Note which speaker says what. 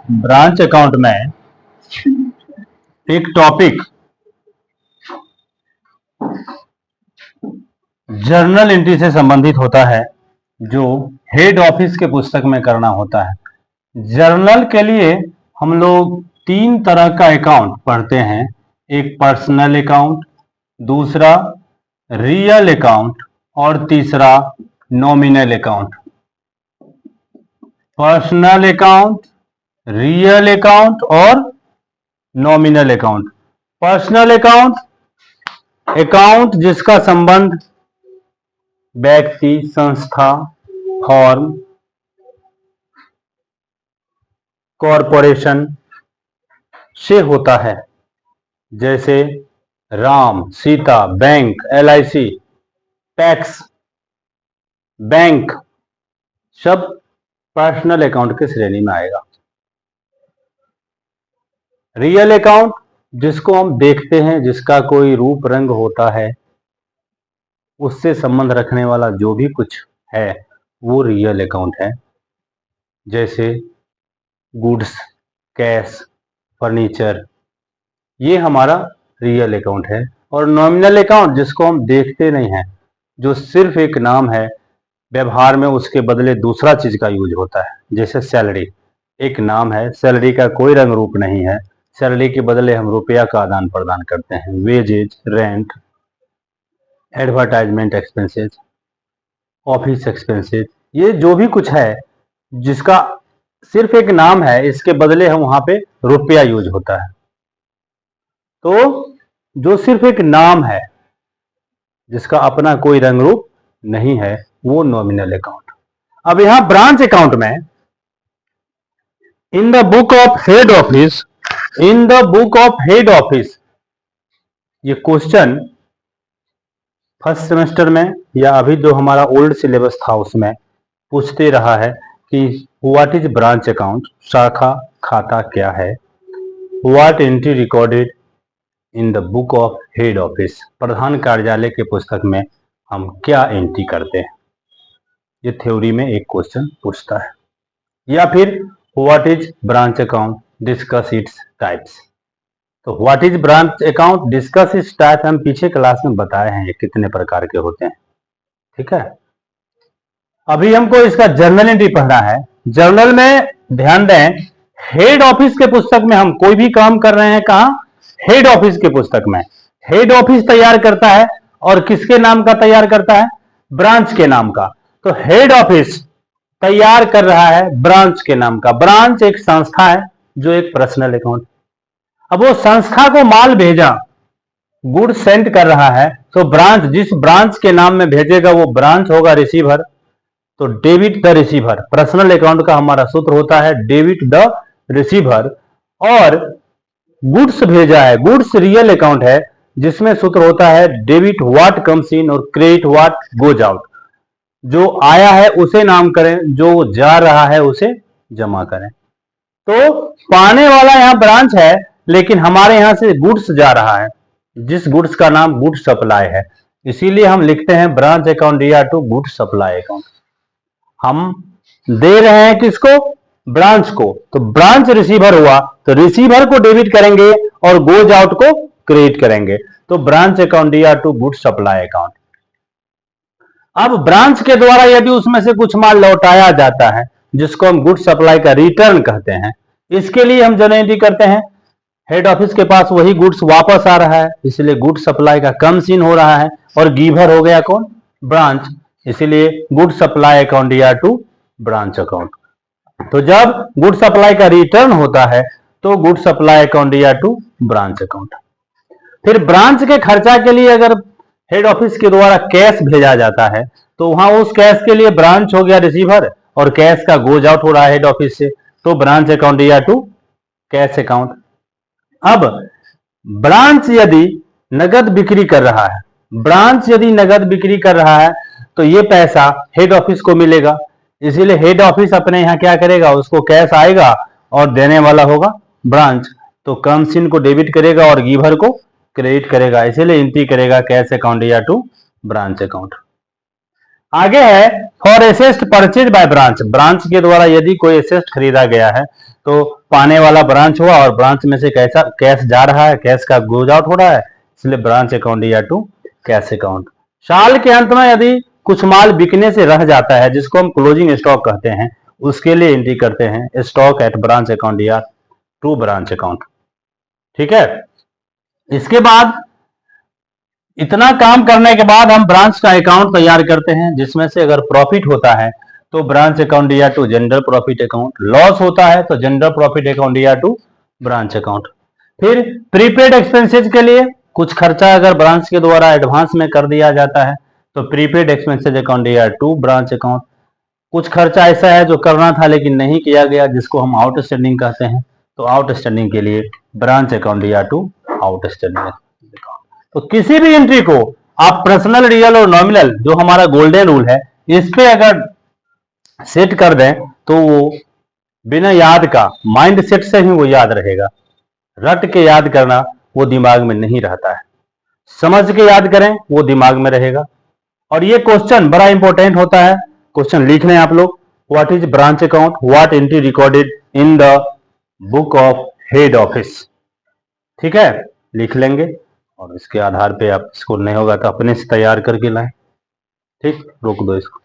Speaker 1: Branch account में एक topic journal entry से संबंधित होता है जो हेड ऑफिस के पुस्तक में करना होता है। जर्नल के लिए हम लोग तीन तरह का अकाउंट पढ़ते हैं, एक पर्सनल अकाउंट, दूसरा रियल अकाउंट और तीसरा nominal account. Personal account, real account और nominal account. Personal account, account जिसका संबंध व्यक्ति, संस्था, फर्म, कॉरपोरेशन से होता है, जैसे Ram, Sita, bank, LIC, tax, bank, सब पर्सनल अकाउंट के श्रेणी में आएगा। रियल अकाउंट जिसको हम देखते हैं, जिसका कोई रूप रंग होता है, उससे संबंध रखने वाला जो भी कुछ है वो रियल अकाउंट है, जैसे गुड्स, कैश, फर्नीचर, ये हमारा रियल अकाउंट है। और नॉमिनल अकाउंट जिसको हम देखते नहीं हैं, जो सिर्फ एक नाम है, व्यवहार में उसके बदले दूसरा चीज का यूज होता है, जैसे सैलरी एक नाम है, सैलरी का कोई रंग रूप नहीं है, सैलरी के बदले हम रुपया का आदान प्रदान करते हैं। Wages, rent, advertisement expenses, office expenses, ये जो भी कुछ है जिसका सिर्फ एक नाम है, इसके बदले हम वहां पे रुपया यूज होता है। तो जो सिर्फ एक नाम है, जिसका अपना कोई रंग रूप नहीं है, वो नॉमिनल अकाउंट। अब यहां ब्रांच अकाउंट में इन the book of head office, in the book of head office, ये क्वेश्चन फर्स्ट सेमेस्टर में या अभी जो हमारा ओल्ड सिलेबस था उसमें पूछते रहा है कि व्हाट इज ब्रांच अकाउंट, शाखा खाता क्या है, what entry recorded in the book of head office, प्रधान कार्यालय के पुस्तक में हम क्या एंट्री करते हैं, ये थ्योरी में एक क्वेश्चन पूछता है। या फिर what is branch account, discuss its types. तो what is branch account, discuss its type हम पीछे क्लास में बताए हैं ये कितने प्रकार के होते हैं, ठीक है। अभी हमको इसका जर्नल एंट्री पढ़ना है। जर्नल में ध्यान दें, हेड ऑफिस के पुस्तक में हम कोई भी काम कर रहे हैं, कहां, हेड ऑफिस के पुस्तक में। हेड ऑफिस तैयार करता है और किसके नाम का तैयार करता है, ब्रांच के नाम का। तो हेड ऑफिस तैयार कर रहा है ब्रांच के नाम का। ब्रांच एक संस्था है जो एक पर्सनल अकाउंट, अब वो संस्था को माल भेजा, गुड सेंड कर रहा है, तो ब्रांच जिस ब्रांच के नाम में भेजेगा वो ब्रांच होगा रिसीवर। तो debit the receiver, personal account का हमारा सूत्र होता है डेबिट द रिसीवर। और गुड्स भेजा है, गुड्स रियल अकाउंट है जिसमें सूत्र होता है डेबिट व्हाट कम्स इन और क्रेडिट व्हाट गोज आउट। जो आया है उसे नाम करें, जो जा रहा है उसे जमा करें। तो पाने वाला यहां ब्रांच है, लेकिन हमारे यहां से गुड्स जा रहा है, जिस गुड्स का नाम गुड्स सप्लाई है, इसीलिए हम लिखते हैं ब्रांच अकाउंट या टू गुड्स सप्लाई अकाउंट। हम दे रहे हैं किसको, ब्रांच को, तो ब्रांच रिसीवर हुआ, तो रिसीवर को डेबिट करेंगे और गोज आउट को क्रेडिट करेंगे। तो ब्रांच अकाउंट या टू गुड्स सप्लाई अकाउंट। अब ब्रांच के द्वारा यदि उसमें से कुछ माल लौटाया जाता है, जिसको हम गुड्स सप्लाई का रिटर्न कहते हैं, इसके लिए हम जर्नल एंट्री करते हैं। हेड ऑफिस के पास वही गुड्स वापस आ रहा है, इसलिए गुड्स सप्लाई का कम सीन हो रहा है, और गिवर हो गया कौन, ब्रांच, इसीलिए गुड सप्लाई अकाउंट या टू ब्रांच अकाउंट। तो जब गुड सप्लाई का रिटर्न होता है तो गुड सप्लाई अकाउंट या टू ब्रांच अकाउंट। फिर ब्रांच के खर्चा के लिए अगर हेड ऑफिस के द्वारा कैश भेजा जाता है, तो वहां उस कैश के लिए ब्रांच हो गया रिसीवर, और कैश का गोज आउट हो रहा है हेड ऑफिस से, तो ब्रांच अकाउंट या टू कैश अकाउंट। अब ब्रांच यदि नगद बिक्री कर रहा है, ब्रांच यदि नगद बिक्री कर रहा है, तो ये पैसा हेड ऑफिस को मिलेगा, इसीलिए हेड ऑफिस अपने यहां क्या करेगा, उसको कैश आएगा और देने वाला होगा ब्रांच, तो कम्स इन को डेबिट करेगा और गिवर को क्रेडिट करेगा, इसीलिए एंट्री करेगा कैश अकाउंट या टू ब्रांच अकाउंट। आगे है for asset purchase by branch. Branch के द्वारा यदि कोई एसेट खरीदा गया है तो पाने वाला ब्रांच हुआ और ब्रांच में से कैसा कैश जा रहा है, कैश का गोज आउट हो रहा है, इसलिए ब्रांच अकाउंट या टू कैश अकाउंट। साल के अंत में यदि कुछ माल बिकने से रह जाता है जिसको हम क्लोजिंग स्टॉक कहते हैं, उसके लिए एंट्री करते हैं स्टॉक एट ब्रांच अकाउंट या टू ब्रांच अकाउंट। ठीक है, इसके बाद इतना काम करने के बाद हम ब्रांच का अकाउंट तैयार करते हैं, जिसमें से अगर प्रॉफिट होता है तो ब्रांच अकाउंट या to general profit account, loss होता है तो जनरल प्रॉफिट अकाउंट या टू ब्रांच अकाउंट। फिर प्रीपेड एक्सपेंसेस के लिए कुछ खर्चा अगर ब्रांच के द्वारा एडवांस में कर दिया जाता है तो प्रीपेड एक्सपेंसेस अकाउंट या टू ब्रांच अकाउंट। कुछ खर्चा ऐसा है जो करना था लेकिन नहीं किया गया, जिसको हम आउटस्टैंडिंग कहते हैं, तो आउटस्टैंडिंग के लिए ब्रांच अकाउंट या टू आउटस्टैंडिंग अकाउंट। तो किसी भी एंट्री को आप पर्सनल, रियल और नॉमिनल, जो हमारा गोल्डन रूल है, इस पे अगर सेट कर दें तो वो बिना याद का, माइंड सेट से ही वो याद रहेगा। रट के याद करना वो दिमाग में नहीं रहता है, समझ के याद करें वो दिमाग में रहेगा। और ये क्वेश्चन बड़ा इंपॉर्टेंट होता है, क्वेश्चन लिख लें आप लोग। What is branch account, what entry recorded in the book of head office. ठीक है, लिख लेंगे और इसके आधार पे आप, इसको नहीं होगा तो अपने से तैयार करके लाएं। ठीक, रोक दो इसको।